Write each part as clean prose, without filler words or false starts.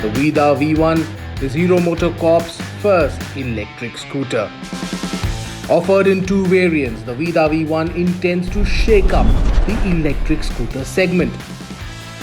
The Vida V1 is Hero MotoCorp's first electric scooter. Offered in two variants, the Vida V1 intends to shake up the electric scooter segment,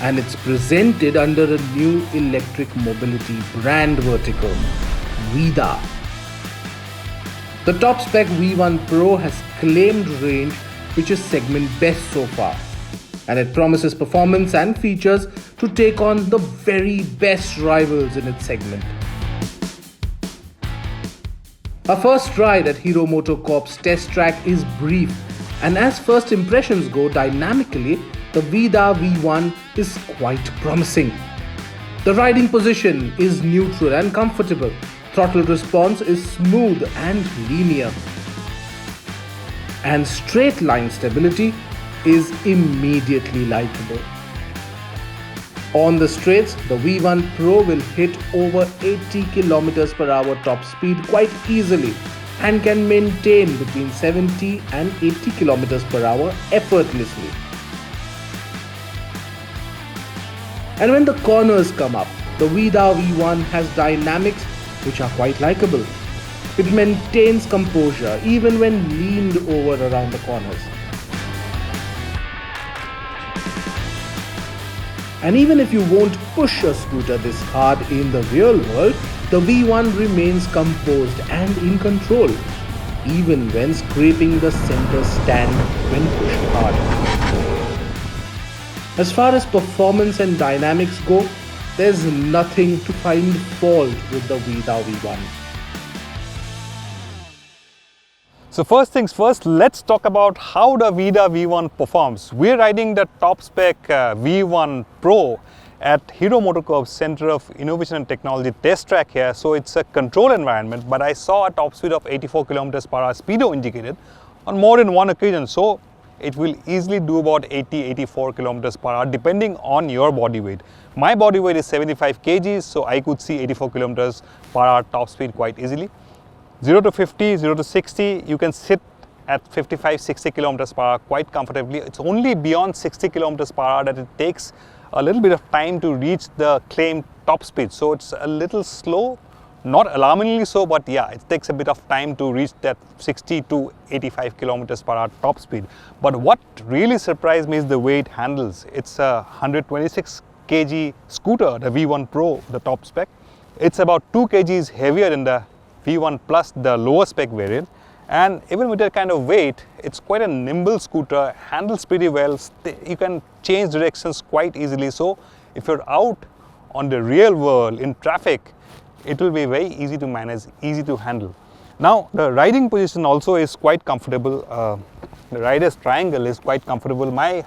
and it's presented under a new electric mobility brand vertical, Vida. The top spec V1 Pro has claimed range which is segment best so far, and it promises performance and features to take on the very best rivals in its segment. Our first ride at Hero MotoCorp's test track is brief, and as first impressions go, dynamically, the Vida V1 is quite promising. The riding position is neutral and comfortable. Throttle response is smooth and linear. And straight line stability is immediately likable. On the straights, the V1 Pro will hit over 80 km per hour top speed quite easily and can maintain between 70 and 80 km per hour effortlessly. And when the corners come up, the Vida V1 has dynamics which are quite likable. It maintains composure even when leaned over around the corners. And even if you won't push a scooter this hard in the real world, the V1 remains composed and in control, even when scraping the center stand when pushed hard. As far as performance and dynamics go, there's nothing to find fault with the Vida V1. So first things first, let's talk about how the Vida V1 performs. We're riding the top spec V1 Pro at Hero MotoCorp's Center of Innovation and Technology test track here. So it's a control environment, but I saw a top speed of 84 km per hour speedo indicated on more than one occasion. So it will easily do about 80-84 km per hour depending on your body weight. My body weight is 75 kgs, so I could see 84 km per hour top speed quite easily. 0 to 50, 0 to 60, you can sit at 55-60 km per hour quite comfortably. It's only beyond 60 km per hour that it takes a little bit of time to reach the claimed top speed. So it's a little slow, not alarmingly so, but yeah, it takes a bit of time to reach that 60 to 85 km per hour top speed. But what really surprised me is the way it handles. It's a 126 kg scooter, the V1 Pro, the top spec. It's about 2 kgs heavier than the V1 Plus, the lower spec variant, and even with that kind of weight, it's quite a nimble scooter, handles pretty well, you can change directions quite easily. So if you're out on the real world in traffic, it will be very easy to manage, easy to handle. Now the riding position also is quite comfortable. The rider's triangle is quite comfortable. My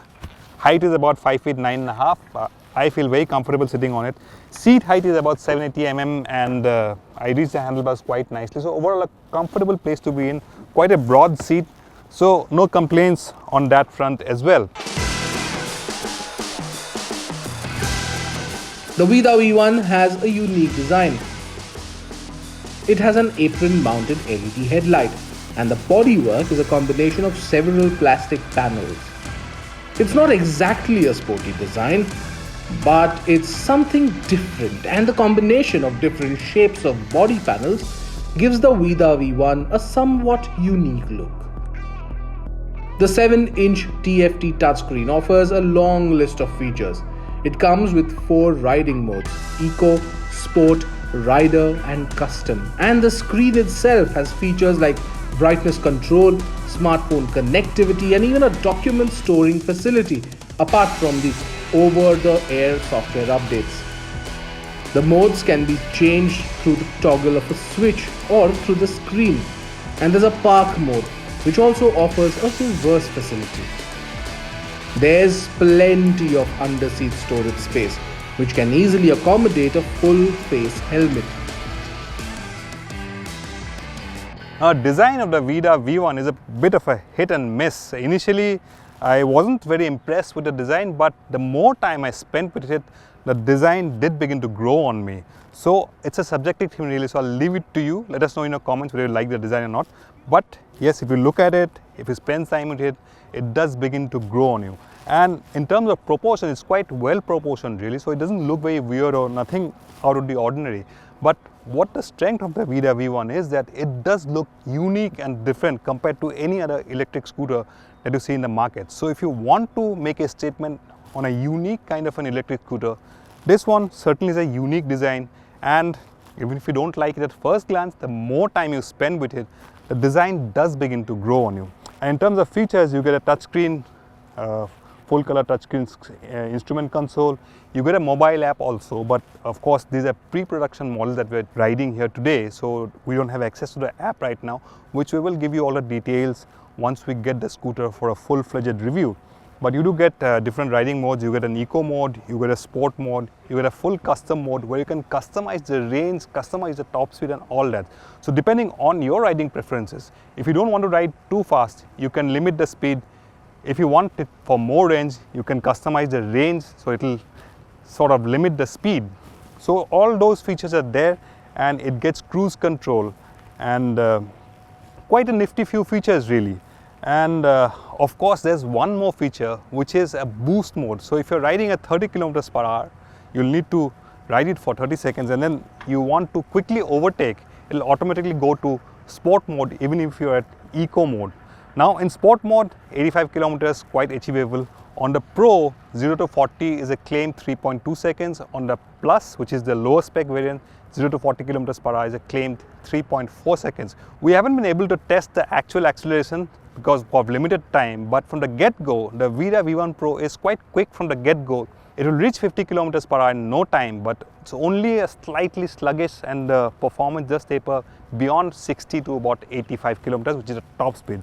height is about 5 feet 9.5. I feel very comfortable sitting on it. Seat height is about 780 mm, and I reach the handlebars quite nicely. So overall a comfortable place to be in, quite a broad seat. So no complaints on that front as well. The Vida V1 has a unique design. It has an apron mounted LED headlight, and the bodywork is a combination of several plastic panels. It's not exactly a sporty design, but it's something different, and the combination of different shapes of body panels gives the Vida V1 a somewhat unique look. The 7-inch TFT touchscreen offers a long list of features. It comes with 4 riding modes: Eco, Sport, Rider and Custom. And the screen itself has features like brightness control, smartphone connectivity and even a document storing facility, apart from the over-the-air software updates. The modes can be changed through the toggle of a switch or through the screen. And there's a park mode, which also offers a reverse facility. There's plenty of under-seat storage space, which can easily accommodate a full-face helmet. Now, design of the Vida V1 is a bit of a hit and miss. Initially, I wasn't very impressed with the design, but the more time I spent with it, the design did begin to grow on me. So it's a subjective thing really, so I'll leave it to you. Let us know in your comments whether you like the design or not. But yes, if you look at it, if you spend time with it, it does begin to grow on you. And in terms of proportion, it's quite well proportioned really, so it doesn't look very weird or nothing out of the ordinary. But what the strength of the Vida V1 is that it does look unique and different compared to any other electric scooter that you see in the market. So if you want to make a statement on a unique kind of an electric scooter, this one certainly is a unique design, and even if you don't like it at first glance, the more time you spend with it, the design does begin to grow on you. And in terms of features, you get a touchscreen, full color touchscreen instrument console. You get a mobile app also, but of course these are pre-production models that we're riding here today, so we don't have access to the app right now, which we will give you all the details once we get the scooter for a full-fledged review. But you do get different riding modes. You get an eco mode, you get a sport mode, you get a full custom mode where you can customize the range, customize the top speed and all that. So depending on your riding preferences, if you don't want to ride too fast, you can limit the speed. If you want it for more range, you can customize the range, so it'll sort of limit the speed. So all those features are there, and it gets cruise control and quite a nifty few features really. And of course there's one more feature, which is a boost mode. So if you're riding at 30 kilometers per hour, you'll need to ride it for 30 seconds, and then you want to quickly overtake, it'll automatically go to sport mode even if you're at eco mode. Now in sport mode, 85 kilometers quite achievable. On the Pro, 0 to 40 is a claimed 3.2 seconds. On the Plus, which is the lower spec variant, 0 to 40 kilometers per hour is a claimed 3.4 seconds. We haven't been able to test the actual acceleration because of limited time, but from the get-go, the Vida V1 Pro is quite quick from the get-go. It will reach 50 kilometers per hour in no time, but it's only a slightly sluggish, and the performance does taper beyond 60 to about 85 kilometers, which is a top speed.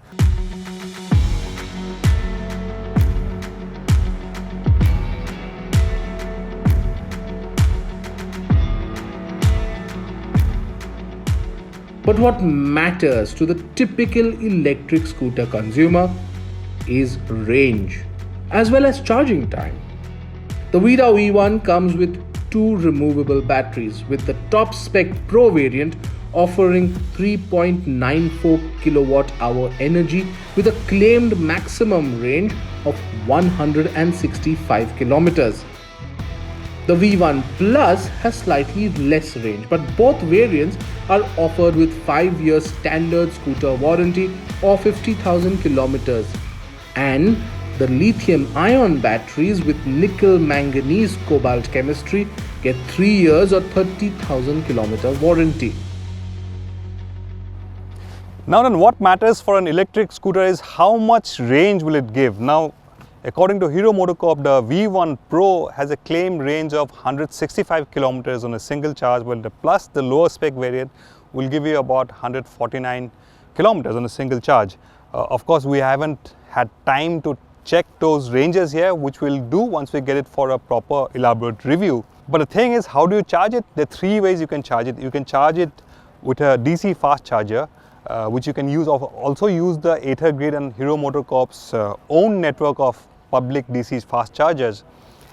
But what matters to the typical electric scooter consumer is range, as well as charging time. The Vida V1 comes with two removable batteries, with the top spec Pro variant offering 3.94 kilowatt hour energy with a claimed maximum range of 165 kilometers. The V1 Plus has slightly less range, but both variants are offered with 5-year standard scooter warranty or 50,000 kilometers, and the lithium-ion batteries with nickel-manganese cobalt chemistry get 3 years or 30,000 kilometer warranty. Now then, what matters for an electric scooter is how much range will it give. Now, according to Hero MotoCorp, the V1 Pro has a claimed range of 165 kilometers on a single charge, while the Plus, the lower spec variant, will give you about 149 kilometers on a single charge. Of course, we haven't had time to check those ranges here, which we'll do once we get it for a proper elaborate review. But the thing is, how do you charge it? There are 3 ways you can charge it. You can charge it with a DC fast charger, which you can also use the Aether Grid and Hero MotoCorp's own network of public DC fast chargers.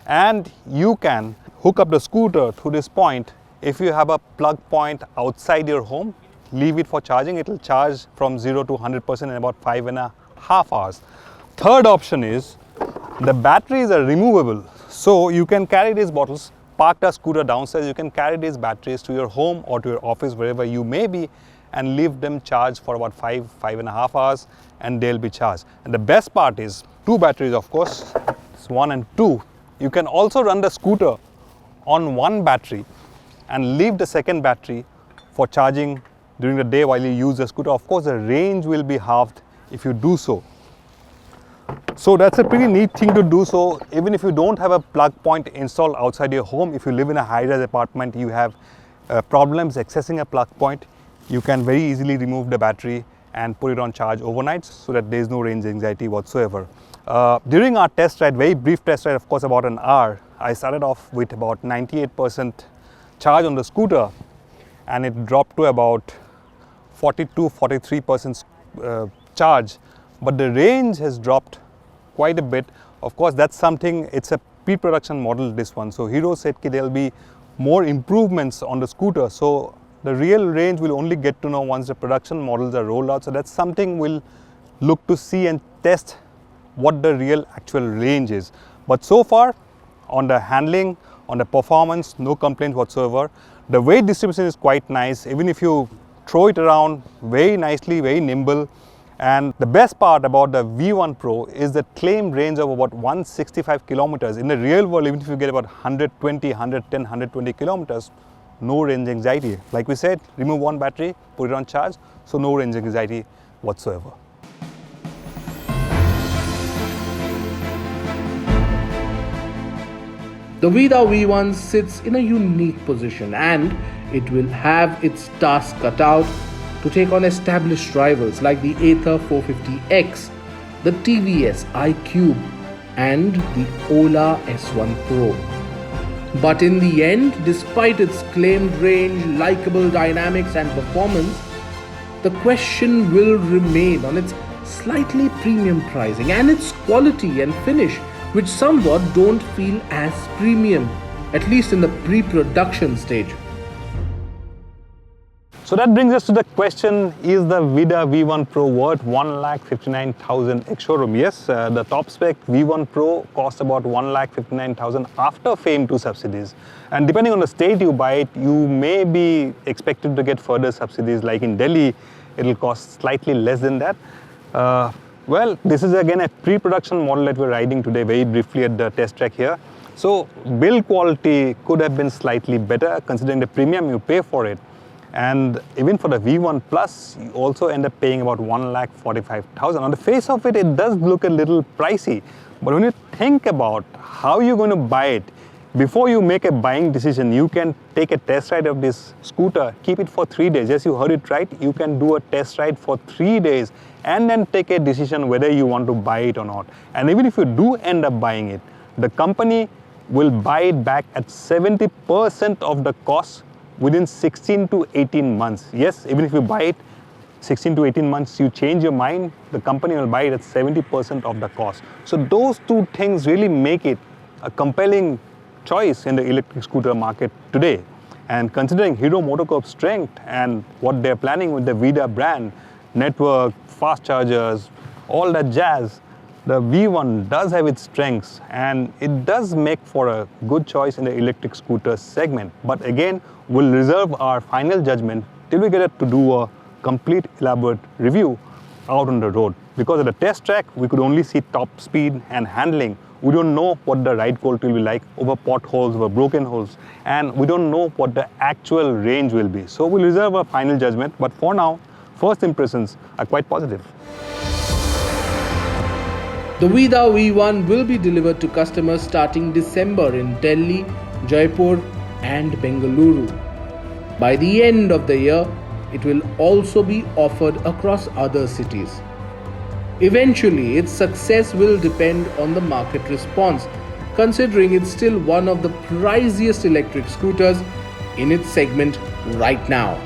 And you can hook up the scooter to this point. If you have a plug point outside your home, leave it for charging, it will charge from 0 to 100% in about 5.5 hours. Third option is the batteries are removable. So you can carry these bottles, park the scooter downstairs, you can carry these batteries to your home or to your office, wherever you may be, and leave them charged for about 5.5 hours, and they'll be charged. And the best part is 2 batteries, of course, it's 1 and 2. You can also run the scooter on 1 battery and leave the second battery for charging during the day while you use the scooter. Of course, the range will be halved if you do so. So that's a pretty neat thing to do. So even if you don't have a plug point installed outside your home, if you live in a high-rise apartment, you have problems accessing a plug point, you can very easily remove the battery and put it on charge overnight so that there is no range anxiety whatsoever. During our test ride, very brief test ride, of course about an hour, I started off with about 98% charge on the scooter, and it dropped to about 42-43% charge, but the range has dropped quite a bit. Of course, that's something, it's a pre-production model, this one, so Hero said there will be more improvements on the scooter, so the real range will only get to know once the production models are rolled out. So that's something we'll look to see and test what the real actual range is. But so far, on the handling, on the performance, no complaints whatsoever. The weight distribution is quite nice, even if you throw it around very nicely, very nimble. And the best part about the V1 Pro is the claimed range of about 165 kilometers. In the real world, even if you get about 120, 110, 120 kilometers, no range anxiety. Like we said, remove one battery, put it on charge, so no range anxiety whatsoever. The Vida V1 sits in a unique position and it will have its task cut out to take on established rivals like the Ather 450X, the TVS iQube and the Ola S1 Pro. But in the end, despite its claimed range, likable dynamics and performance, the question will remain on its slightly premium pricing and its quality and finish, which somewhat don't feel as premium, at least in the pre-production stage. So that brings us to the question, is the Vida V1 Pro worth 1,59,000 ex-showroom? Yes, the top spec V1 Pro costs about 1,59,000 after FAME 2 subsidies. And depending on the state you buy it, you may be expected to get further subsidies. Like in Delhi, it'll cost slightly less than that. Well, this is again a pre-production model that we're riding today very briefly at the test track here. So build quality could have been slightly better considering the premium you pay for it. And even for the V1 Plus, you also end up paying about 1,45,000. On the face of it, it does look a little pricey. But when you think about how you're going to buy it, before you make a buying decision, you can take a test ride of this scooter, keep it for 3 days. Yes, you heard it right. You can do a test ride for 3 days and then take a decision whether you want to buy it or not. And even if you do end up buying it, the company will buy it back at 70% of the cost within 16 to 18 months. Yes, even if you buy it 16 to 18 months, you change your mind, the company will buy it at 70% of the cost. So those two things really make it a compelling choice in the electric scooter market today. And considering Hero MotoCorp's strength and what they're planning with the Vida brand, network, fast chargers, all that jazz, the V1 does have its strengths and it does make for a good choice in the electric scooter segment. But again, we'll reserve our final judgment till we get to do a complete elaborate review out on the road. Because at the test track, we could only see top speed and handling. We don't know what the ride quality will be like over potholes, over broken holes, and we don't know what the actual range will be. So we'll reserve our final judgment, but for now, first impressions are quite positive. The Vida V1 will be delivered to customers starting December in Delhi, Jaipur and Bengaluru. By the end of the year, it will also be offered across other cities. Eventually, its success will depend on the market response, considering it's still one of the priciest electric scooters in its segment right now.